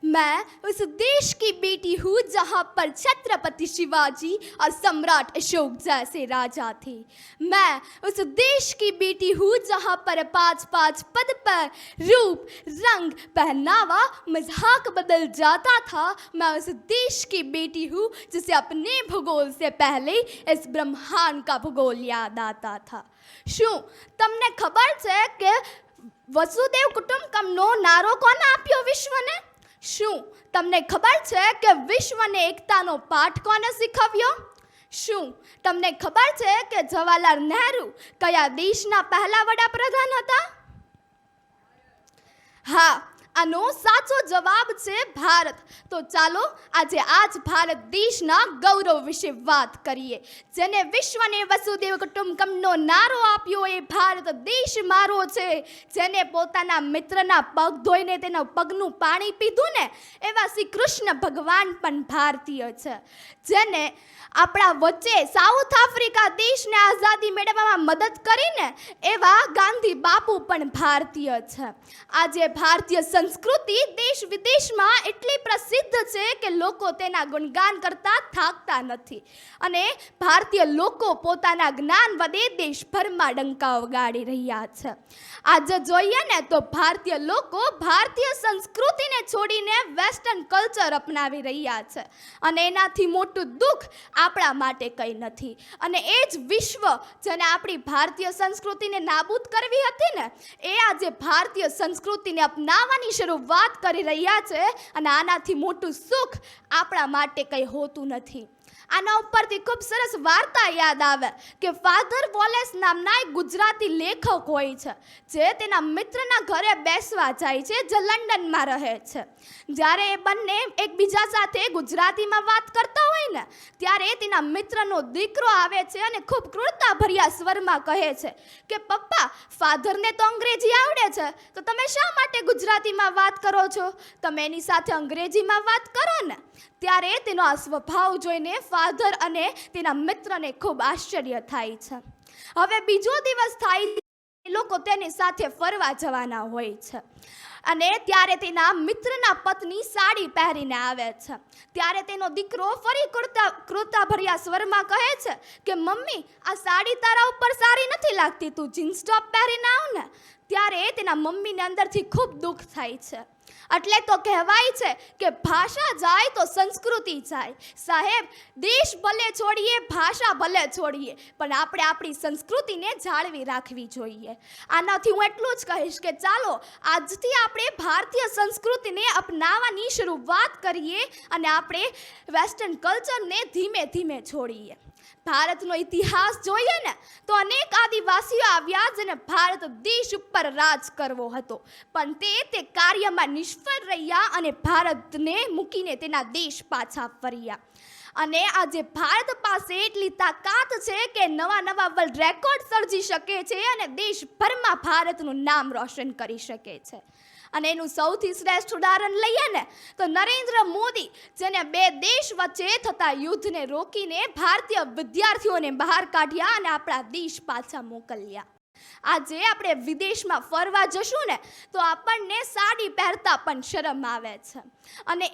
मैं उस देश की बेटी हूँ जहाँ पर छत्रपति शिवाजी और सम्राट अशोक जैसे राजा थे। मैं उस देश की बेटी हूँ जहाँ पर 5-5 पद पर रूप, रंग, पहनावा, मजाक बदल जाता था। मैं उस देश की बेटी हूँ जिसे अपने भूगोल से पहले इस ब्रह्मांड का भूगोल याद आता था। શું તમને ખબર છે કે વસુદેવ કુટુંબકમનો નારો કોને આપ્યો વિશ્વને? શું તમને ખબર છે કે વિશ્વને એકતાનો પાઠ કોને શીખવ્યો? શું તમને ખબર છે કે જવાહરલાલ નહેરુ કયા દેશના પહેલા વડાપ્રધાન હતા? હા, આનો સાચો જવાબ છે ભારત. તો ચાલો આજે આજ ભારત દેશના ગૌરવ વિશે વાત કરીએ. જેને વિશ્વને વસુદેવ કુટુંબકમનો નારો આપ્યો એ ભારત દેશ મારો છે. જેને પોતાના મિત્રના પગ ધોઈને તેના પગનું પાણી પીધું ને એવા શ્રી કૃષ્ણ ભગવાન પણ ભારતીય છે. જેને આપણા વચ્ચે સાઉથ આફ્રિકા દેશને આઝાદી મેળવવામાં મદદ કરીને એવા ગાંધી બાપુ પણ ભારતીય છે. આજે ભારતીય સંસ્કૃતિ દેશ વિદેશમાં એટલી પ્રસિદ્ધ છે કે લોકો તેના ગુણગાન કરતા થાકતા નથી અને ભારતીય લોકો પોતાના જ્ઞાન વડે દેશભરમાં ડંકા વગાડી રહ્યા છે. આજે જોઈએ ને તો ભારતીય લોકો ભારતીય સંસ્કૃતિને છોડીને વેસ્ટર્ન કલ્ચર અપનાવી રહ્યા છે અને એનાથી મોટું દુઃખ આપણા માટે કંઈ નથી. અને એ જ વિશ્વ જેને આપણી ભારતીય સંસ્કૃતિને નાબૂદ કરવી હતી ને એ આજે ભારતીય સંસ્કૃતિને અપનાવવાની શરૂઆત કરી રહ્યા છે અને આનાથી મોટું સુખ આપણા માટે કંઈ હોતું નથી. આના ઉપરથી ખૂબ સરસ વાર્તા યાદ આવે કે ફાધર વોલેસ નામના એક ગુજરાતી લેખક હોય છે જે તેના મિત્રના ઘરે બેસવા જાય છે જે લંડનમાં રહે છે. જ્યારે એ બંને એકબીજા સાથે ગુજરાતીમાં વાત કરતા હોય ને ત્યારે તેના મિત્રનો દીકરો આવે છે અને ખૂબ ક્રૂરતાભર્યા સ્વરમાં કહે છે કે પપ્પા, ફાધરને તો અંગ્રેજી આવડે છે તો તમે શા માટે ગુજરાતીમાં વાત કરો છો? તમે એની સાથે અંગ્રેજીમાં વાત કરો ને. ત્યારે તેનો આ સ્વભાવ જોઈને ફાધર અને તેના મિત્રને ખૂબ આશ્ચર્ય થાય છે. હવે બીજો દિવસ થાય, લોકો તેની સાથે ફરવા જવાના હોય છે અને ત્યારે તેના મિત્રના પત્ની સાડી પહેરીને આવે છે. ત્યારે તેનો દીકરો ફરી ક્રૂરતાભર્યા સ્વરમાં કહે છે કે મમ્મી, આ સાડી તારા ઉપર સારી નથી લાગતી, તું જીન્સ ટોપ પહેરીને આવ ને. ત્યારે તેના મમ્મીને અંદરથી ખૂબ દુઃખ થાય છે. એટલે તો કહેવાય છે કે ભાષા જાય તો સંસ્કૃતિ જાય. સાહેબ, દેશ ભલે છોડીએ, ભાષા ભલે છોડીએ, પણ આપણે આપણી સંસ્કૃતિને જાળવી રાખવી જોઈએ. આનાથી હું એટલું જ કહીશ કે ચાલો આજથી આપણે ભારતીય સંસ્કૃતિને અપનાવવાની શરૂઆત કરીએ અને આપણે વેસ્ટર્ન કલ્ચરને ધીમે ધીમે છોડીએ. ભારતનો ઇતિહાસ જોઈએ ને તો અનેક આદિવાસીઓ આવ્યા જેને ભારત દેશ ઉપર રાજ કરવો હતો, પણ તે કાર્યમાં નિષ્ફળ રહ્યા અને ભારતને મૂકીને તેના દેશ પાછા ફર્યા. અને આજે ભારત પાસે એટલી તાકાત છે કે નવા નવા વર્લ્ડ રેકોર્ડ સર્જી શકે છે અને દેશભરમાં ભારતનું નામ રોશન કરી શકે છે. અને એનું સૌથી શ્રેષ્ઠ ઉદાહરણ લઈએ ને તો નરેન્દ્ર મોદી, જેને બે દેશ વચ્ચે થતા યુદ્ધને રોકીને ભારતીય વિદ્યાર્થીઓને બહાર કાઢ્યા અને આપણા દેશ પાછા મોકલ્યા. આજે આપણે વિદેશમાં ફરવા જશું ને તો આપણને સાડી પહેરતા પણ શરમ આવે છે અને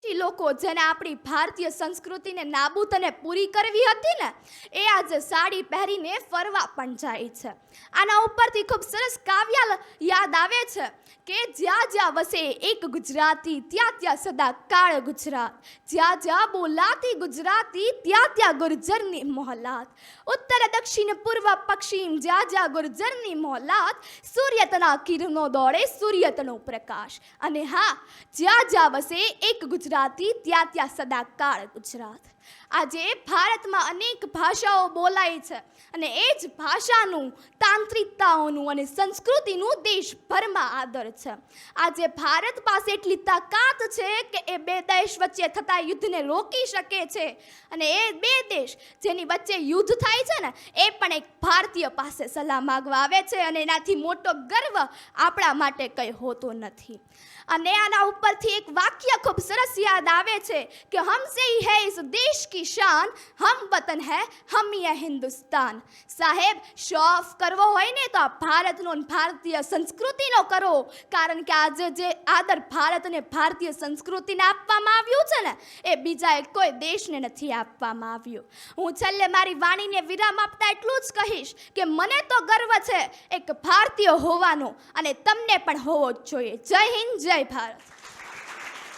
એ લોકો જેને આપણી ભારતીય સંસ્કૃતિને નાબૂદ અને પૂરી કરવી હતી ને એ આજે સાડી પહેરીને ફરવા પણ જાય છે. આના ઉપરથી ખૂબ સરસ કાવ્ય યાદ આવે છે કે જ્યાં જ્યાં વસે એક ગુજરાતી ત્યાં ત્યાં સદા કાળ ગુજરાત, જ્યાં જ્યાં બોલાતી ગુજરાતી ત્યાં ત્યાં ગુર્જરની મોહલાત, ઉત્તર દક્ષિણ પૂર્વ પશ્ચિમ જ્યાં જ્યાં ગુર્જરની મોહલાત, સૂર્યતના કિરણો દોડે સૂર્યતનો પ્રકાશ. અને હા, જ્યાં જ્યાં વસે એક ગુજરાતી ત્યાં ત્યાં સદા કાળ ગુજરાત. આજે ભારતમાં અનેક ભાષાઓ બોલાય છે અને એ જ ભાષાનું, તાંત્રિકતાઓનું અને સંસ્કૃતિનું દેશભરમાં આદર છે. આજે ભારત પાસે એટલી તાકાત છે કે એ બે દેશ વચ્ચે થતા યુદ્ધને રોકી શકે છે અને એ બે દેશ જેની વચ્ચે યુદ્ધ થાય છે ને એ પણ એક ભારતીય પાસે સલાહ માગવા આવે છે અને એનાથી મોટો ગર્વ આપણા માટે કંઈ હોતો નથી. અને આના ઉપરથી એક વાક્ય ખૂબ સરસ યાદ આવે છે કે हमसे ही है इस देश की शान, हम वतन है हम ये हिंदुस्तान. સાહેબ, શો ઓફ કરવો હોય ને તો આ ભારતનો અને ભારતીય સંસ્કૃતિનો કરો, કારણ કે આજે જે આદર ભારત અને ભારતીય સંસ્કૃતિને આપવામાં આવ્યું છે ને એ બીજા કોઈ દેશને નથી આપવામાં આવ્યું. હું છેલ્લે મારી વાણીને વિરામ આપતા એટલું જ કહીશ કે મને તો ગર્વ છે એક ભારતીય હોવાનો અને તમને પણ હોવો જ જોઈએ. જય હિન્દ, જય ભારત.